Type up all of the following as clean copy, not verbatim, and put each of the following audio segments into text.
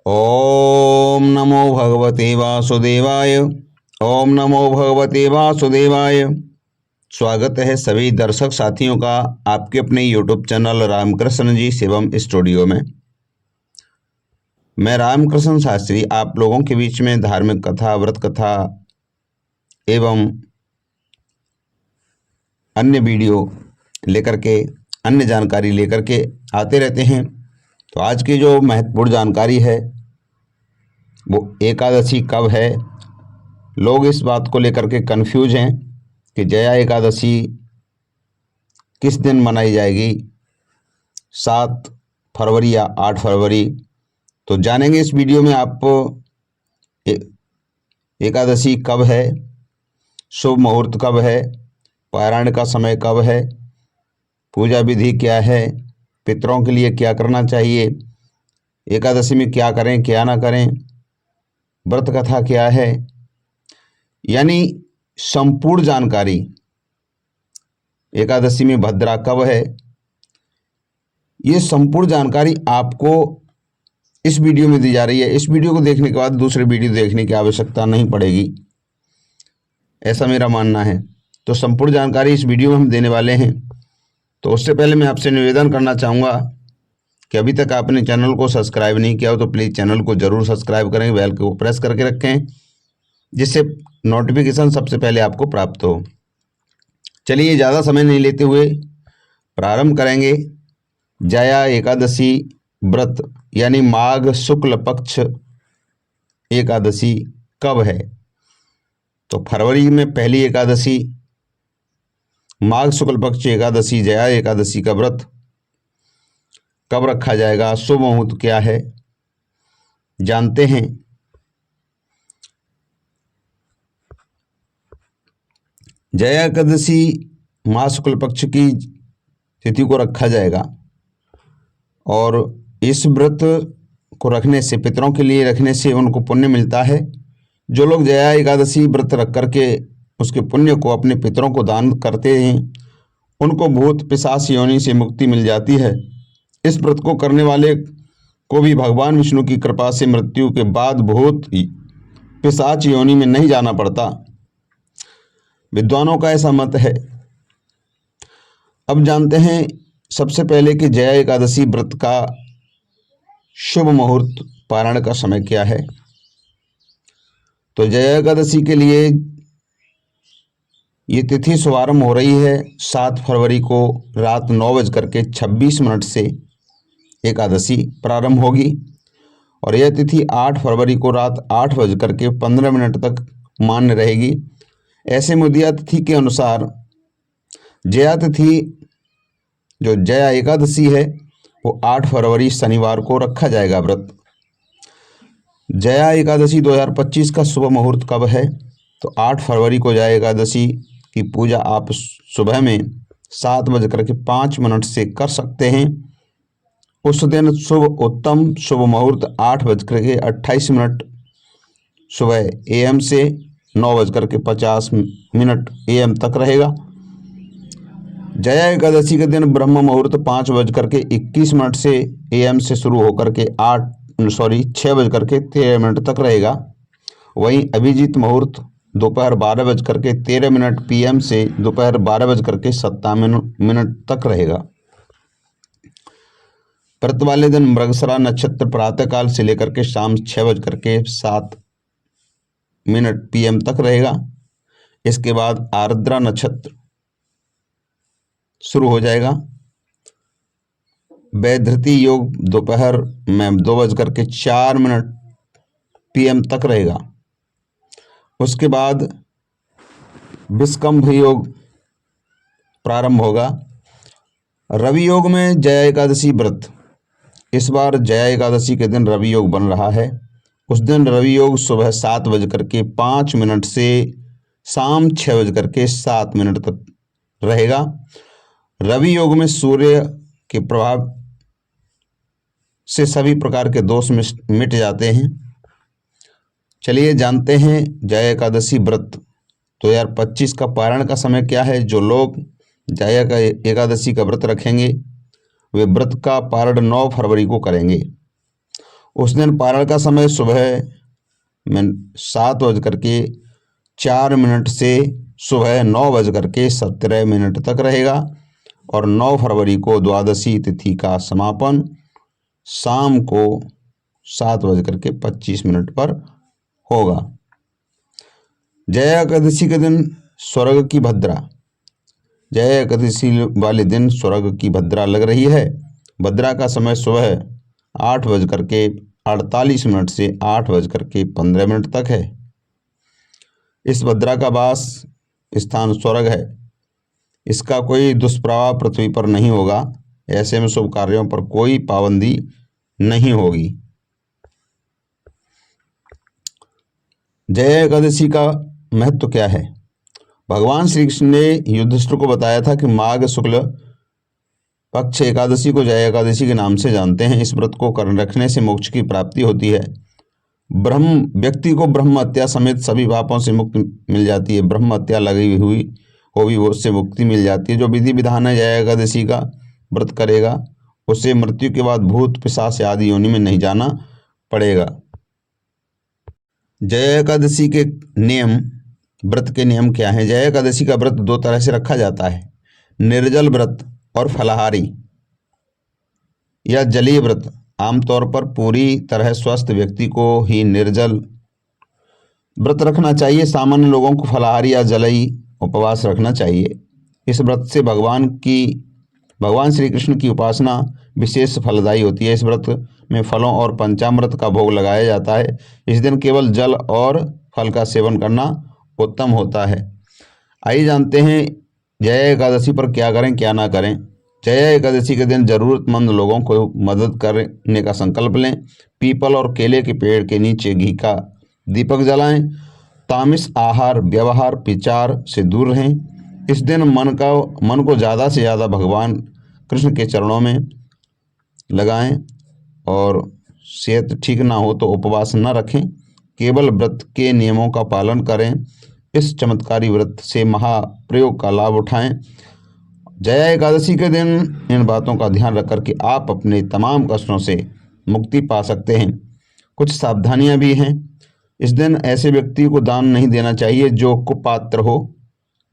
ओम नमो भगवते वासुदेवाय। ओम नमो भगवते वासुदेवाय। स्वागत है सभी दर्शक साथियों का आपके अपने YouTube चैनल रामकृष्ण जी शिवम स्टूडियो में। मैं रामकृष्ण शास्त्री आप लोगों के बीच में धार्मिक कथा, व्रत कथा एवं अन्य वीडियो लेकर के, अन्य जानकारी लेकर के आते रहते हैं। तो आज की जो महत्वपूर्ण जानकारी है वो एकादशी कब है। लोग इस बात को लेकर के कंफ्यूज हैं कि जया एकादशी किस दिन मनाई जाएगी, 7 फरवरी या 8 फरवरी। तो जानेंगे इस वीडियो में आप एकादशी कब है, शुभ मुहूर्त कब है, पारायण का समय कब है, पूजा विधि क्या है, पितरों के लिए क्या करना चाहिए, एकादशी में क्या करें क्या ना करें, व्रत कथा क्या है, यानी संपूर्ण जानकारी। एकादशी में भद्रा कब है, ये संपूर्ण जानकारी आपको इस वीडियो में दी जा रही है। इस वीडियो को देखने के बाद दूसरे वीडियो देखने की आवश्यकता नहीं पड़ेगी, ऐसा मेरा मानना है। तो संपूर्ण जानकारी इस वीडियो में हम देने वाले हैं। तो उससे पहले मैं आपसे निवेदन करना चाहूँगा कि अभी तक आपने चैनल को सब्सक्राइब नहीं किया हो तो प्लीज़ चैनल को ज़रूर सब्सक्राइब करें, बेल को प्रेस करके रखें जिससे नोटिफिकेशन सबसे पहले आपको प्राप्त हो। चलिए ज़्यादा समय नहीं लेते हुए प्रारंभ करेंगे। जया एकादशी व्रत यानी माघ शुक्ल पक्ष एकादशी कब है। तो फरवरी में पहली एकादशी माघ शुक्ल पक्ष एकादशी जया एकादशी का व्रत कब रखा जाएगा, शुभ मुहूर्त क्या है, जानते हैं। जया एकादशी माघ शुक्ल पक्ष की तिथि को रखा जाएगा और इस व्रत को रखने से, पितरों के लिए रखने से उनको पुण्य मिलता है। जो लोग जया एकादशी व्रत रख करके उसके पुण्य को अपने पितरों को दान करते हैं उनको भूत पिशाच योनि से मुक्ति मिल जाती है। इस व्रत को करने वाले को भी भगवान विष्णु की कृपा से मृत्यु के बाद भूत पिशाच योनि में नहीं जाना पड़ता। विद्वानों का ऐसा मत है। अब जानते हैं सबसे पहले कि जया एकादशी व्रत का शुभ मुहूर्त, पारायण का समय क्या है। तो जया एकादशी के लिए ये तिथि शुभारंभ हो रही है 7 फरवरी को रात 9:26 से एकादशी प्रारंभ होगी और यह तिथि 8 फरवरी को रात 8:15 तक मान्य रहेगी। ऐसे मुदिया तिथि के अनुसार जया तिथि, जो जया एकादशी है, वो 8 फरवरी शनिवार को रखा जाएगा व्रत। जया एकादशी 2025 का शुभ मुहूर्त कब है। तो 8 फरवरी को जया एकादशी की पूजा आप सुबह में 7:05 से कर सकते हैं। उस दिन शुभ उत्तम शुभ मुहूर्त 8:28 सुबह AM से 9:50 AM तक रहेगा। जया एकादशी के दिन ब्रह्म मुहूर्त 5:21 से AM से शुरू होकर के 6:13 तक रहेगा। वहीं अभिजीत मुहूर्त दोपहर 12:13 PM से दोपहर 12:57 तक रहेगा। व्रत वाले दिन मृगशिरा नक्षत्र प्रातःकाल से लेकर के शाम 6:07 PM तक रहेगा। इसके बाद आर्द्रा नक्षत्र शुरू हो जाएगा। वैधृति योग दोपहर में 2:04 PM तक रहेगा। उसके बाद विषकंभ योग प्रारंभ होगा। रवि योग में जया एकादशी व्रत, इस बार जया एकादशी के दिन रवि योग बन रहा है। उस दिन रवि योग सुबह 7:05 से शाम 6:07 तक रहेगा। रवि योग में सूर्य के प्रभाव से सभी प्रकार के दोष मिट जाते हैं। चलिए जानते हैं जया एकादशी व्रत 2025 का पारायण का समय क्या है। जो लोग जया एकादशी का व्रत रखेंगे वे व्रत का पारण 9 फरवरी को करेंगे उस दिन पारण का समय सुबह में 7:04 से सुबह 9:17 तक रहेगा और 9 फरवरी को द्वादशी तिथि का समापन शाम को 7:25 पर होगा। जया एकादशी के दिन स्वर्ग की भद्रा, जया एकादशी वाले दिन स्वर्ग की भद्रा लग रही है। भद्रा का समय सुबह 8:48 से 8:15 तक है। इस भद्रा का वास स्थान स्वर्ग है। इसका कोई दुष्प्रभाव पृथ्वी पर नहीं होगा। ऐसे में शुभ कार्यों पर कोई पाबंदी नहीं होगी। जया एकादशी का महत्व क्या है? भगवान श्री कृष्ण ने युधिष्ठिर को बताया था कि माघ शुक्ल पक्ष एकादशी को जया एकादशी के नाम से जानते हैं। इस व्रत को कर रखने से मोक्ष की प्राप्ति होती है। व्यक्ति को ब्रह्म हत्या समेत सभी पापों से मुक्ति मिल जाती है। ब्रह्म हत्या लगी हुई हो भी वो उससे मुक्ति मिल जाती है। जो विधि विधान है जया एकादशी का व्रत करेगा उसे मृत्यु के बाद भूत पिशाच आदि योनि में नहीं जाना पड़ेगा। जया एकादशी के नियम, व्रत के नियम क्या हैं? जया एकादशी का व्रत 2 तरह से रखा जाता है, निर्जल व्रत और फलाहारी या जलीय व्रत। आमतौर पर पूरी तरह स्वस्थ व्यक्ति को ही निर्जल व्रत रखना चाहिए। सामान्य लोगों को फलाहारी या जलीय उपवास रखना चाहिए। इस व्रत से भगवान श्री कृष्ण की उपासना विशेष फलदायी होती है। इस व्रत में फलों और पंचामृत का भोग लगाया जाता है। इस दिन केवल जल और फल का सेवन करना उत्तम होता है। आइए जानते हैं जया एकादशी पर क्या करें क्या ना करें। जया एकादशी के दिन जरूरतमंद लोगों को मदद करने का संकल्प लें। पीपल और केले के पेड़ के नीचे घी का दीपक जलाएं। तामस आहार व्यवहार विचार से दूर रहें। इस दिन मन को ज़्यादा से ज़्यादा भगवान कृष्ण के चरणों में लगाएं और सेहत ठीक ना हो तो उपवास न रखें। केवल व्रत के नियमों का पालन करें। इस चमत्कारी व्रत से महाप्रयोग का लाभ उठाएं। जया एकादशी के दिन इन बातों का ध्यान रख करके आप अपने तमाम कष्टों से मुक्ति पा सकते हैं। कुछ सावधानियां भी हैं। इस दिन ऐसे व्यक्ति को दान नहीं देना चाहिए जो कुपात्र हो।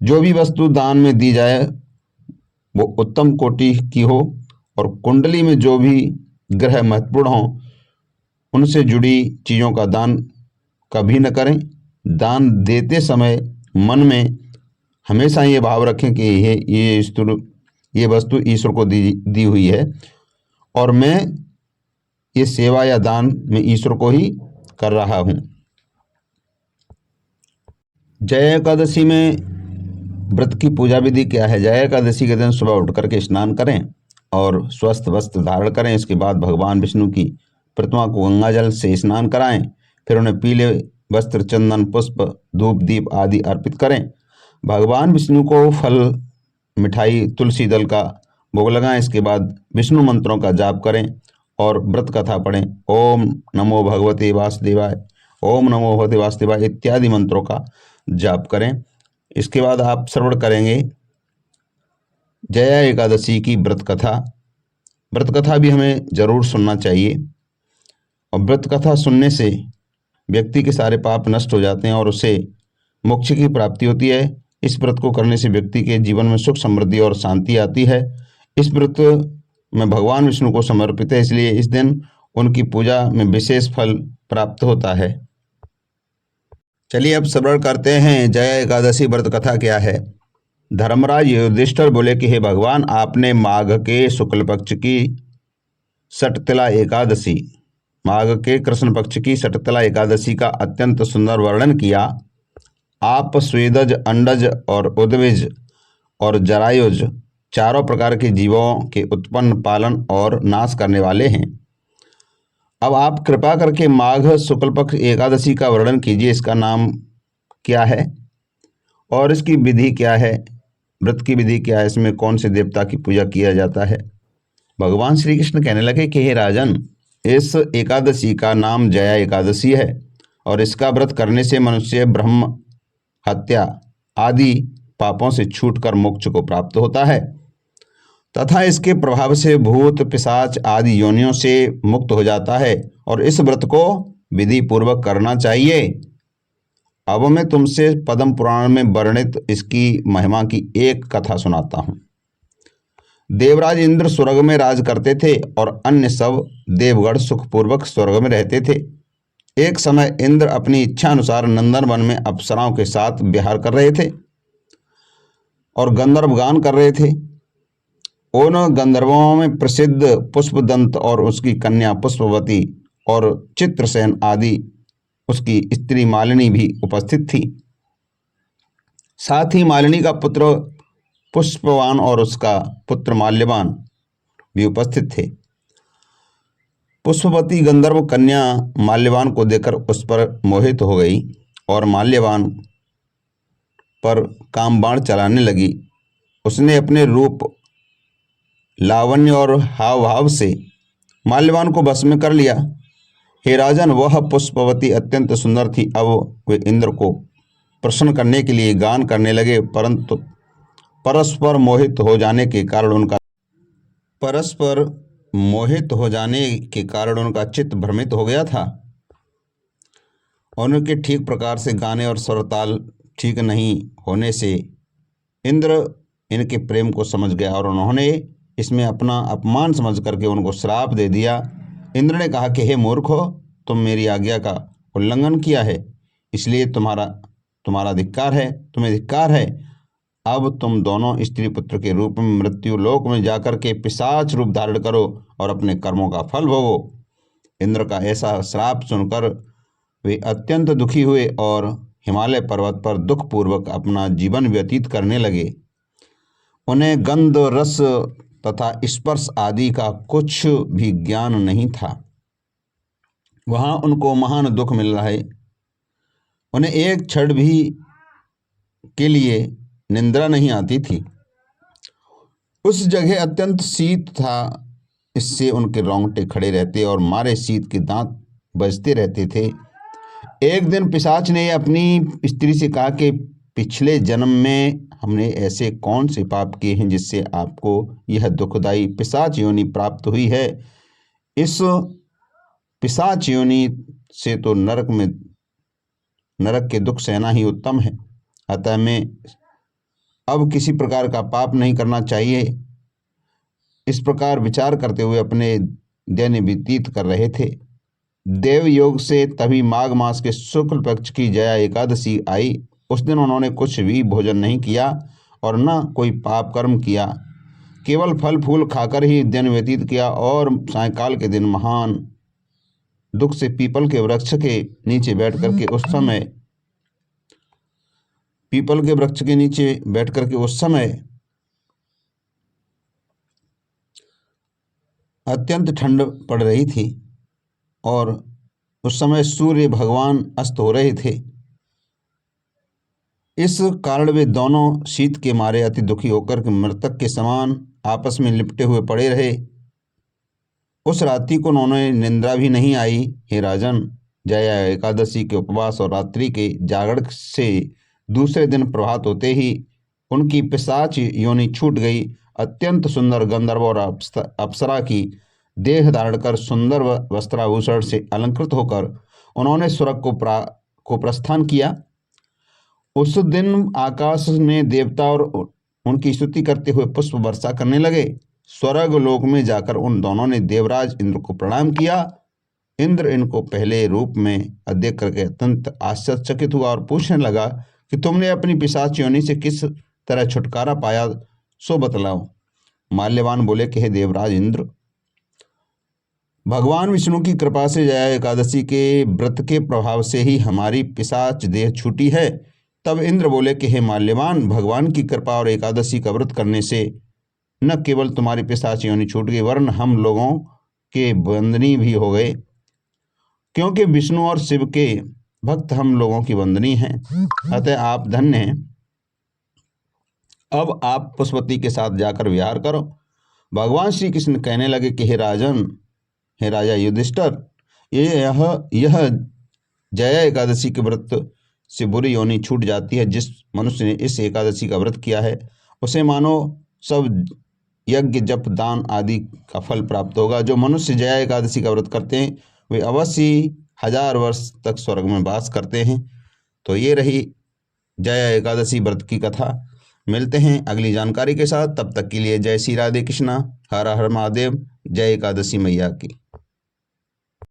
जो भी वस्तु दान में दी जाए वो उत्तम कोटि की हो और कुंडली में जो भी ग्रह महत्वपूर्ण हो उनसे जुड़ी चीज़ों का दान कभी न करें। दान देते समय मन में हमेशा ये भाव रखें कि ये वस्तु ईश्वर को दी हुई है और मैं ये सेवा या दान में ईश्वर को ही कर रहा हूँ। जया एकादशी में व्रत की पूजा विधि क्या है? जया एकादशी के दिन सुबह उठ करके स्नान करें और स्वस्थ वस्त्र धारण करें। इसके बाद भगवान विष्णु की प्रतिमा को गंगा जल से स्नान कराएं। फिर उन्हें पीले वस्त्र, चंदन, पुष्प, धूप, दीप आदि अर्पित करें। भगवान विष्णु को फल, मिठाई, तुलसी दल का भोग लगाएं। इसके बाद विष्णु मंत्रों का जाप करें और व्रत कथा पढ़ें। ओम नमो भगवते वासुदेवाय, ओम नमो भगवते वासुदेवाय इत्यादि मंत्रों का जाप करें। इसके बाद आप श्रवण करेंगे जया एकादशी की व्रत कथा। व्रत कथा भी हमें जरूर सुनना चाहिए और व्रत कथा सुनने से व्यक्ति के सारे पाप नष्ट हो जाते हैं और उसे मोक्ष की प्राप्ति होती है। इस व्रत को करने से व्यक्ति के जीवन में सुख, समृद्धि और शांति आती है। इस व्रत में भगवान विष्णु को समर्पित है, इसलिए इस दिन उनकी पूजा में विशेष फल प्राप्त होता है। चलिए अब श्रवण करते हैं जया एकादशी व्रत कथा क्या है। धर्मराज युधिष्ठिर बोले कि हे भगवान, आपने माघ के शुक्ल पक्ष की षटतिला एकादशी, माघ के कृष्ण पक्ष की षटतिला एकादशी का अत्यंत सुंदर वर्णन किया। आप स्वेदज, अंडज और उद्भिज और जरायुज चारों प्रकार के जीवों के उत्पन्न, पालन और नाश करने वाले हैं। अब आप कृपा करके माघ शुक्ल पक्ष एकादशी का वर्णन कीजिए। इसका नाम क्या है और इसकी विधि क्या है? व्रत की विधि क्या है? इसमें कौन से देवता की पूजा किया जाता है? भगवान श्री कृष्ण कहने लगे कि हे राजन, इस एकादशी का नाम जया एकादशी है और इसका व्रत करने से मनुष्य ब्रह्म हत्या आदि पापों से छूटकर मोक्ष को प्राप्त होता है। तथा इसके प्रभाव से भूत पिशाच आदि योनियों से मुक्त हो जाता है और इस व्रत को विधि पूर्वक करना चाहिए। अब मैं तुमसे पद्म पुराण में वर्णित इसकी महिमा की एक कथा सुनाता हूँ। देवराज इंद्र स्वर्ग में राज करते थे और अन्य सब देवगण सुखपूर्वक स्वर्ग में रहते थे। एक समय इंद्र अपनी इच्छा अनुसार नंदन वन में अप्सराओं के साथ विहार कर रहे थे और गंधर्व गान कर रहे थे। उन गंधर्वों में प्रसिद्ध पुष्पदंत और उसकी कन्या पुष्पवती और चित्रसेन आदि उसकी स्त्री मालिनी भी उपस्थित थी। साथ ही मालिनी का पुत्र पुष्पवान और उसका पुत्र माल्यवान भी उपस्थित थे। पुष्पवती गंधर्व कन्या माल्यवान को देखकर उस पर मोहित हो गई और माल्यवान पर कामबाण चलाने लगी। उसने अपने रूप, लावण्य और हाव भाव से माल्यवान को बस में कर लिया। हे राजन, वह पुष्पवती अत्यंत सुंदर थी। अब वे इंद्र को प्रसन्न करने के लिए गान करने लगे, परंतु परस्पर मोहित हो जाने के कारण उनका चित्त भ्रमित हो गया था। उनके ठीक प्रकार से गाने और स्वरताल ठीक नहीं होने से इंद्र इनके प्रेम को समझ गया और उन्होंने इसमें अपना अपमान समझ करके उनको श्राप दे दिया। इंद्र ने कहा कि हे मूर्खो, तुम मेरी आज्ञा का उल्लंघन किया है, इसलिए तुम्हारा धिक्कार है, तुम्हें धिक्कार है। अब तुम दोनों स्त्री पुत्र के रूप में मृत्यु लोक में जाकर के पिशाच रूप धारण करो और अपने कर्मों का फल भोगो। इंद्र का ऐसा श्राप सुनकर वे अत्यंत दुखी हुए और हिमालय पर्वत पर दुखपूर्वक अपना जीवन व्यतीत करने लगे। उन्हें गंध, रस तथा स्पर्श आदि का कुछ भी ज्ञान नहीं था। वहां उनको महान दुख मिल रहा है। उन्हें एक क्षण भी के लिए निंद्रा नहीं आती थी। उस जगह अत्यंत शीत था, इससे उनके रोंगटे खड़े रहते और मारे शीत के दांत बजते रहते थे। एक दिन पिशाच ने अपनी स्त्री से कहा कि पिछले जन्म में हमने ऐसे कौन से पाप किए हैं जिससे आपको यह दुखदाई पिशाच योनि प्राप्त हुई है। इस पिशाच योनि से तो नरक के दुख सहना ही उत्तम है। अतः मैं अब किसी प्रकार का पाप नहीं करना चाहिए। इस प्रकार विचार करते हुए अपने दिन व्यतीत कर रहे थे। देव योग से तभी माघ मास के शुक्ल पक्ष की जया एकादशी आई। उस दिन उन्होंने कुछ भी भोजन नहीं किया और न कोई पाप कर्म किया, केवल फल फूल खाकर ही दिन व्यतीत किया। और सायंकाल के दिन महान दुख से पीपल के वृक्ष के नीचे बैठ करके उस समय अत्यंत ठंड पड़ रही थी और उस समय सूर्य भगवान अस्त हो रहे थे। इस कारण वे दोनों शीत के मारे अति दुखी होकर के मृतक के समान आपस में लिपटे हुए पड़े रहे। उस रात्रि को उन्होंने निंद्रा भी नहीं आई। हे राजन, जया एकादशी के उपवास और रात्रि के जागरण से दूसरे दिन प्रभात होते ही उनकी पिशाच योनि छूट गई। अत्यंत सुंदर गंधर्व और अप्सरा की देह धारण कर सुंदर वस्त्राभूषण से अलंकृत होकर उन्होंने स्वर्ग को प्रस्थान किया। उस दिन आकाश में देवता और उनकी स्तुति करते हुए पुष्प वर्षा करने लगे। स्वर्ग लोक में जाकर उन दोनों ने देवराज इंद्र को प्रणाम किया। इंद्र इनको पहले रूप में देख करके अत्यंत आश्चर्यचकित हुआ और पूछने लगा कि तुमने अपनी पिशाच योनि से किस तरह छुटकारा पाया, सो बतलाओ। माल्यवान बोले कि हे देवराज इंद्र, भगवान विष्णु की कृपा से जया एकादशी के व्रत के प्रभाव से ही हमारी पिशाच देह छूटी है। तब इंद्र बोले कि हे माल्यवान, भगवान की कृपा और एकादशी का व्रत करने से न केवल तुम्हारी पिशाच योनि छूट गई, वरन हम लोगों के वंदनी भी हो गए, क्योंकि विष्णु और शिव के भक्त हम लोगों की वंदनी हैं। अतः आप धन्य हैं। अब आप पुष्पवती के साथ जाकर विहार करो। भगवान श्री कृष्ण कहने लगे कि हे राजा युधिष्ठिर, यह जया एकादशी के व्रत से बुरी योनि छूट जाती है। जिस मनुष्य ने इस एकादशी का व्रत किया है उसे मानो सब यज्ञ जप दान आदि का फल प्राप्त होगा। जो मनुष्य जया एकादशी का व्रत करते हैं वे अवश्य 1000 वर्ष तक स्वर्ग में वास करते हैं। तो ये रही जया एकादशी व्रत की कथा। मिलते हैं अगली जानकारी के साथ, तब तक के लिए जय श्री राधे कृष्णा, हर हर महादेव, जय एकादशी मैया की।